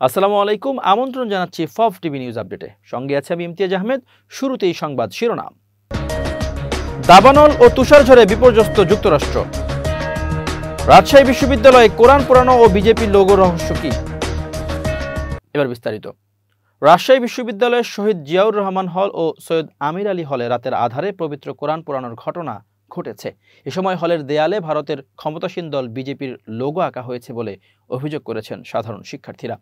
আসসালামু আলাইকুম। আমন্ত্রণ জানাচ্ছি ফফ টিভি নিউজ আপডেটে। সঙ্গে আছে আমি ইমতিয়াজ আহমেদ। শুরুতেই সংবাদ শিরোনাম। দাবানল ও তুষারঝড়ে বিপর্যস্ত যুক্তরাষ্ট্র। রাজশাহী বিশ্ববিদ্যালয়ে কোরআন পোড়ানো ও বিজেপির লোগো রহস্য কি? এবার বিস্তারিত। রাজশাহী বিশ্ববিদ্যালয়ের শহীদ জিয়াউর রহমান হল ও সৈয়দ আমির আলী হলে রাতের আধারে পবিত্র কোরআন পোড়ানোর ঘটনা ঘটেছে। এ সময় হলের দেয়ালে ভারতের ক্ষমতাসীন দল বিজেপির লোগো আঁকা হয়েছে বলে অভিযোগ করেছেন সাধারণ শিক্ষার্থীরা।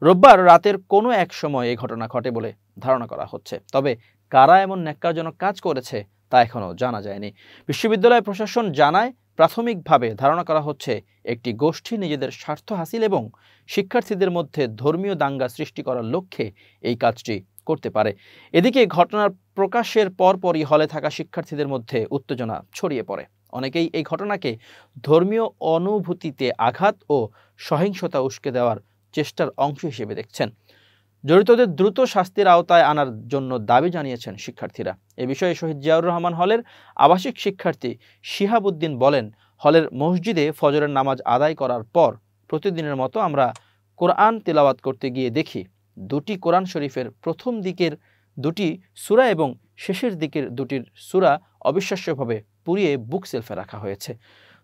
রোববার রাতের কোনো এক সময় এই ঘটনা ঘটে বলে ধারণা করা হচ্ছে, তবে কারা এমন ন্যাক্কারজনক কাজ করেছে তা এখনও জানা যায়নি। বিশ্ববিদ্যালয় প্রশাসন জানায়, প্রাথমিকভাবে ধারণা করা হচ্ছে একটি গোষ্ঠী নিজেদের স্বার্থ হাসিল এবং শিক্ষার্থীদের মধ্যে ধর্মীয় দাঙ্গা সৃষ্টি করার লক্ষ্যে এই কাজটি করতে পারে। এদিকে ঘটনার প্রকাশের পরপরই হলে থাকা শিক্ষার্থীদের মধ্যে উত্তেজনা ছড়িয়ে পড়ে। অনেকেই এই ঘটনাকে ধর্মীয় অনুভূতিতে আঘাত ও সহিংসতা উস্কে দেওয়ার চেষ্টার অংশ হিসেবে দেখছেন। জড়িতদের দ্রুত শাস্তির আওতায় আনার জন্য দাবি জানিয়েছেন শিক্ষার্থীরা। এ বিষয়ে শহীদ জিয়াউর রহমান হলের আবাসিক শিক্ষার্থী শিহাবুদ্দিন বলেন, হলের মসজিদে ফজরের নামাজ আদায় করার পর প্রতিদিনের মতো আমরা কোরআন তিলাওয়াত করতে গিয়ে দেখি দুটি কোরআন শরীফের প্রথম দিকের দুটি সূরা এবং শেষের দিকের দুটির সূরা অবিশ্বাস্যভাবে পুড়িয়ে বুক সেলফে রাখা হয়েছে।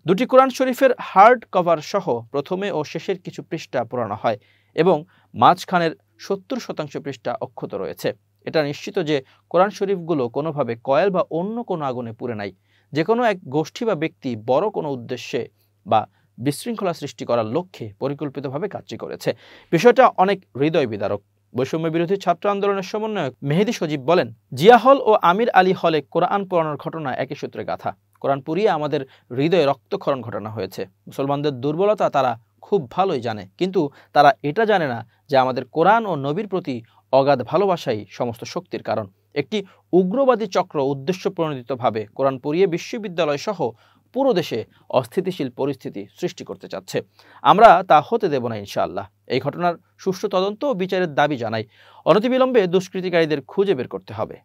দুটি কোরআন শরীফের হার্ড কভার সহ প্রথমে ও শেষের কিছু পৃষ্ঠা পোড়ানো হয় এবং মাঝখানের 70% পৃষ্ঠা অক্ষত রয়েছে। এটা নিশ্চিত যে কোরআন শরীফগুলো কোনোভাবে কয়েল বা অন্য কোনো আগুনে পুড়ে নাই। যে কোনো এক গোষ্ঠী বা ব্যক্তি বড় কোনো উদ্দেশ্যে বা বিশৃঙ্খলা সৃষ্টি করার লক্ষ্যে পরিকল্পিতভাবে কাজটি করেছে। বিষয়টা অনেক হৃদয় বিদারক। বৈষম্য বিরোধী ছাত্র আন্দোলনের সমন্বয়ক মেহেদী সজীব বলেন, জিয়া হল ও আমির আলী হলে কোরআন পোড়ানোর ঘটনা একই সূত্রে গাথা। কোরআন পুড়িয়ে আমাদের হৃদয়ে রক্তক্ষরণ ঘটানো হয়েছে। মুসলমানদের দুর্বলতা তারা খুব ভালোই জানে, কিন্তু তারা এটা জানে না যে আমাদের কোরআন ও নবীর প্রতি অগাধ ভালোবাসাই সমস্ত শক্তির কারণ। একটি উগ্রবাদী চক্র উদ্দেশ্য প্রণোদিতভাবে কোরআন পুড়িয়ে বিশ্ববিদ্যালয় সহ পুরো দেশে অস্থিতিশীল পরিস্থিতি সৃষ্টি করতে চাচ্ছে। আমরা তা হতে দেব না ইনশাআল্লাহ। এই ঘটনার সুষ্ঠু তদন্ত ও বিচারের দাবি জানাই। অনতিবিলম্বে দুষ্কৃতিকারীদের খুঁজে বের করতে হবে।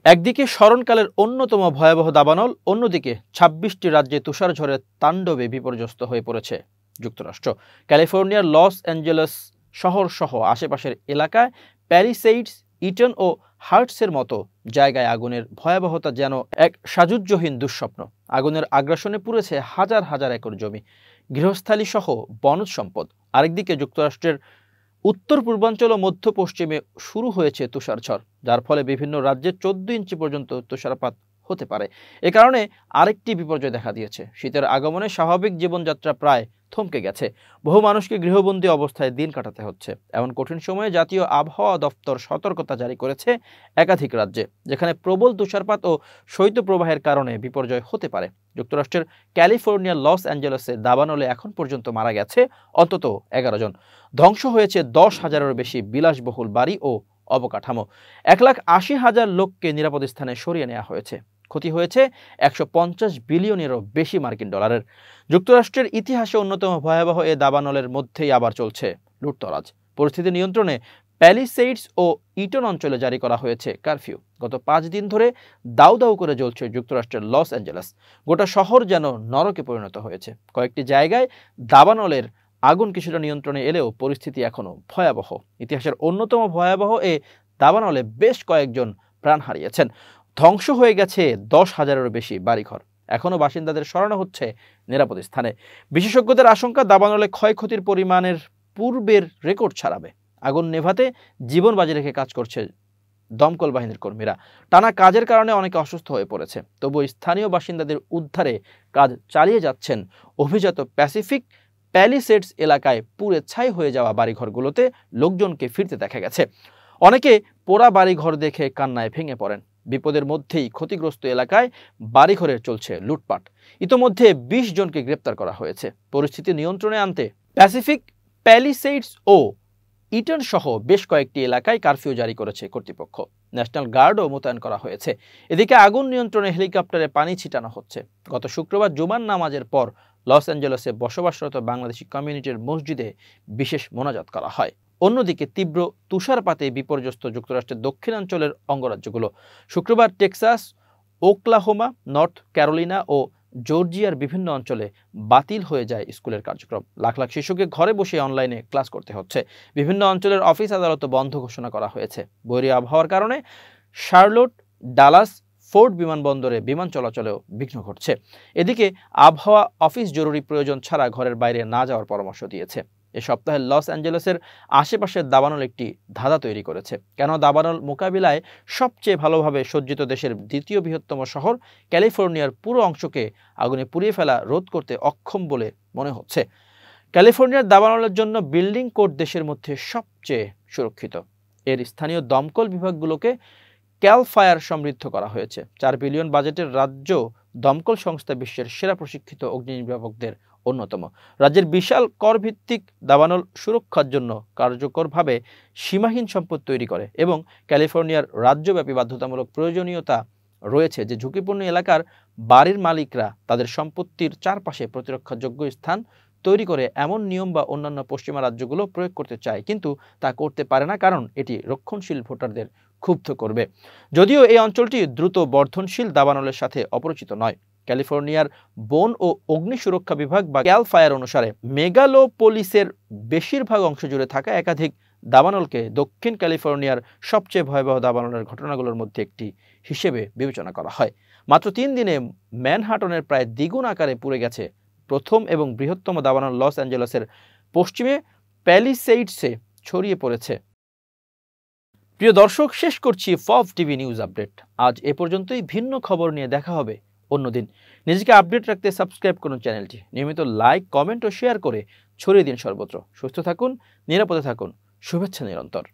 একদিকে স্মরণকালের অন্যতম ভয়াবহ দাবানল, অন্যদিকে ২৬টি রাজ্যে তুষারঝড়ের তাণ্ডবে বিপর্যস্ত হয়ে পড়েছে যুক্তরাষ্ট্র। ক্যালিফোর্নিয়ার লস অ্যাঞ্জেলেস শহর সহ আশেপাশের এলাকায় প্যালিসেইডস, ইটন ও হার্টসের মতো জায়গায় আগুনের ভয়াবহতা যেন এক সাযুজ্যহীন দুঃস্বপ্ন। আগুনের আগ্রাসনে পুড়েছে হাজার হাজার একর জমি, গৃহস্থালী সহ বনজ সম্পদ। আরেকদিকে যুক্তরাষ্ট্রের উত্তর পূর্বাঞ্চল ও মধ্য পশ্চিমে শুরু হয়েছে তুষারঝড়, যার ফলে বিভিন্ন রাজ্যে 14 ইঞ্চি পর্যন্ত তুষারপাত হতে পারে। এ কারণে আরেকটি বিপর্যয় দেখা দিয়েছে। শীতের আগমনে স্বাভাবিক জীবনযাত্রা প্রায় থমকে গেছে। বহু মানুষকে গৃহবন্দী অবস্থায় দিন কাটাতে হচ্ছে। এমন কঠিন সময়ে জাতীয় আবহাওয়া দপ্তর সতর্কতা জারি করেছে একাধিক রাজ্যে, যেখানে প্রবল তুষারপাত ও শৈত্যপ্রবাহের কারণে বিপর্যয় হতে পারে। যুক্তরাষ্ট্রের ক্যালিফোর্নিয়ার লস অ্যাঞ্জেলেসে দাবানলে এখন পর্যন্ত মারা গেছে অন্তত 11 জন। ধ্বংস হয়েছে 10,000-এরও বেশি বিলাসবহুল বাড়ি ও অবকাঠামো। 1,80,000 লোককে নিরাপদ স্থানে সরিয়ে নেওয়া হয়েছে। ক্ষতি হয়েছে 150 বিলিয়নেরও বেশি মার্কিন ডলারের। যুক্তরাষ্ট্রের ইতিহাসে অন্যতম ভয়াবহ এ দাবানলের মধ্যেই আবার চলছে লুটতরাজ। পরিস্থিতি নিয়ন্ত্রণে প্যালিসেইডস ও ইটন অঞ্চলে জারি করা হয়েছে কারফিউ। গত 5 দিন ধরে দাউ দাউ করে জ্বলছে যুক্তরাষ্ট্রের লস অ্যাঞ্জেলেস। গোটা শহর যেন নরকে পরিণত হয়েছে। কয়েকটি জায়গায় দাবানলের আগুন কিছুটা নিয়ন্ত্রণে এলেও পরিস্থিতি এখনও ভয়াবহ। ইতিহাসের অন্যতম ভয়াবহ এ দাবানলে বেশ কয়েকজন প্রাণ হারিয়েছেন। ধ্বংস হয়ে গেছে 10,000-এরও বেশি বাড়িঘর। এখনও বাসিন্দাদের সরানো হচ্ছে নিরাপদ স্থানে। বিশেষজ্ঞদের আশঙ্কা, দাবানলে ক্ষয়ক্ষতির পরিমাণের পূর্বের রেকর্ড ছাড়াবে। আগুন নেভাতে জীবন বাজি রেখে কাজ করছে দমকল বাহিনীর কর্মীরা। টানা কাজের কারণে অনেকে অসুস্থ হয়ে পড়েছে। তবু স্থানীয় বাসিন্দাদের উদ্ধারে কাজ চালিয়ে যাচ্ছেন অভিজাত প্যালিসেডস এলাকায় পুড়ে ছাই হয়ে যাওয়া বাড়িঘরগুলোতে লোকজনকে ফিরতে দেখা গেছে। অনেকে পোড়া বাড়িঘর দেখে কান্নায় ভেঙে পড়েন। বিপদের মধ্যেই ক্ষতিগ্রস্ত এলাকায় বাড়িঘরের চলছে লুটপাট। ইতোমধ্যে 20 জনকে গ্রেপ্তার করা হয়েছে। পরিস্থিতি নিয়ন্ত্রণে আনতে প্যালিসেডস ও ইটন সহ বেশ কয়েকটি এলাকায় কারফিউ জারি করেছে কর্তৃপক্ষ। ন্যাশনাল গার্ডও মোতায়েন করা হয়েছে। এদিকে আগুন নিয়ন্ত্রণে হেলিকপ্টারে পানি ছিটানো হচ্ছে। গত শুক্রবার জুমার নামাজের পর লস অ্যাঞ্জেলেসে বসবাসরত বাংলাদেশি কমিউনিটির মসজিদে বিশেষ মোনাজাত করা হয়। অন্যদিকে তীব্র তুষারপাতে বিপর্যস্ত যুক্তরাষ্ট্রের দক্ষিণাঞ্চলের অঙ্গরাজ্যগুলো। শুক্রবার টেক্সাস, ওকলাহোমা, নর্থ ক্যারোলিনা ও জর্জিয়ার বিভিন্ন অঞ্চলে বাতিল হয়ে যায় স্কুলের কার্যক্রম। লাখ লাখ শিশুকে ঘরে বসে অনলাইনে ক্লাস করতে হচ্ছে। বিভিন্ন অঞ্চলের অফিস আদালত বন্ধ ঘোষণা করা হয়েছে। বৈরী আবহাওয়ার কারণে শার্লোট, ডালাস, ফোর্ট বিমানবন্দরে বিমান চলাচলেও বিঘ্ন ঘটছে। এদিকে আবহাওয়া অফিস জরুরি প্রয়োজন ছাড়া ঘরের বাইরে না যাওয়ার পরামর্শ দিয়েছে। এ সপ্তাহে লস অ্যাঞ্জেলেসের আশেপাশের দাবানল একটি ধাঁধা তৈরি করেছে। কেন দাবানল মোকাবিলায় সবচেয়ে ভালোভাবে সজ্জিত দেশের দ্বিতীয় বৃহত্তম শহর ক্যালিফোর্নিয়ার পুরো অংশকে আগুনে পুড়িয়ে ফেলা রোধ করতে অক্ষম বলে মনে হচ্ছে। ক্যালিফোর্নিয়ার দাবানলের জন্য বিল্ডিং কোড দেশের মধ্যে সবচেয়ে সুরক্ষিত। এর স্থানীয় দমকল বিভাগগুলোকে ক্যাল ফায়ার সমৃদ্ধ করা হয়েছে। 4 বিলিয়ন বাজেটের রাজ্য দমকল সংস্থা বিশ্বের সেরা প্রশিক্ষিত অগ্নি নির্বাপকদের অন্যতম। রাজ্যের বিশাল করভিত্তিক দাবানল সুরক্ষার জন্য কার্যকরভাবে সীমাহীন সম্পদ তৈরি করে এবং ক্যালিফোর্নিয়ার রাজ্যব্যাপী বাধ্যতামূলক প্রয়োজনীয়তা রয়েছে যে ঝুঁকিপূর্ণ এলাকার বাড়ির মালিকরা তাদের সম্পত্তির চারপাশে প্রতিরক্ষাযোগ্য স্থান তৈরি করে এমন নিয়ম বা অন্যান্য পশ্চিমা রাজ্যগুলো প্রয়োগ করতে চায়, কিন্তু তা করতে পারে না, কারণ এটি রক্ষণশীল ভোটারদের ক্ষুব্ধ করবে। যদিও এই অঞ্চলটি দ্রুত বর্ধনশীল দাবানলের সাথে অপরিচিত নয়। ক্যালিফোর্নিয়ার বন ও অগ্নি সুরক্ষা বিভাগ বা ক্যাল ফায়ার অনুসারে মেগালোপোলিসের বেশিরভাগ অংশ জুড়ে থাকা একাধিক দাবানলকে দক্ষিণ ক্যালিফোর্নিয়ার সবচেয়ে ভয়াবহ দাবানলের ঘটনাগুলোর মধ্যে একটি হিসেবে বিবেচনা করা হয়। মাত্র 3 দিনে ম্যানহাটনের প্রায় দ্বিগুণ আকারে পুড়ে গেছে প্রথম এবং বৃহত্তম দাবানল লস অ্যাঞ্জেলেসের পশ্চিমে প্যালিসেইডসে ছড়িয়ে পড়েছে। প্রিয় দর্শক, শেষ করছি ফব টিভি নিউজ আপডেট। আজ এ পর্যন্তই। ভিন্ন খবর নিয়ে দেখা হবে অন্যদিন। নিজেকে আপডেট রাখতে সাবস্ক্রাইব করুন চ্যানেলটি। নিয়মিত লাইক, কমেন্ট ও শেয়ার করে ছড়িয়ে দিন সর্বত্র। সুস্থ থাকুন, নিরাপদে থাকুন। শুভেচ্ছা নিরন্তর।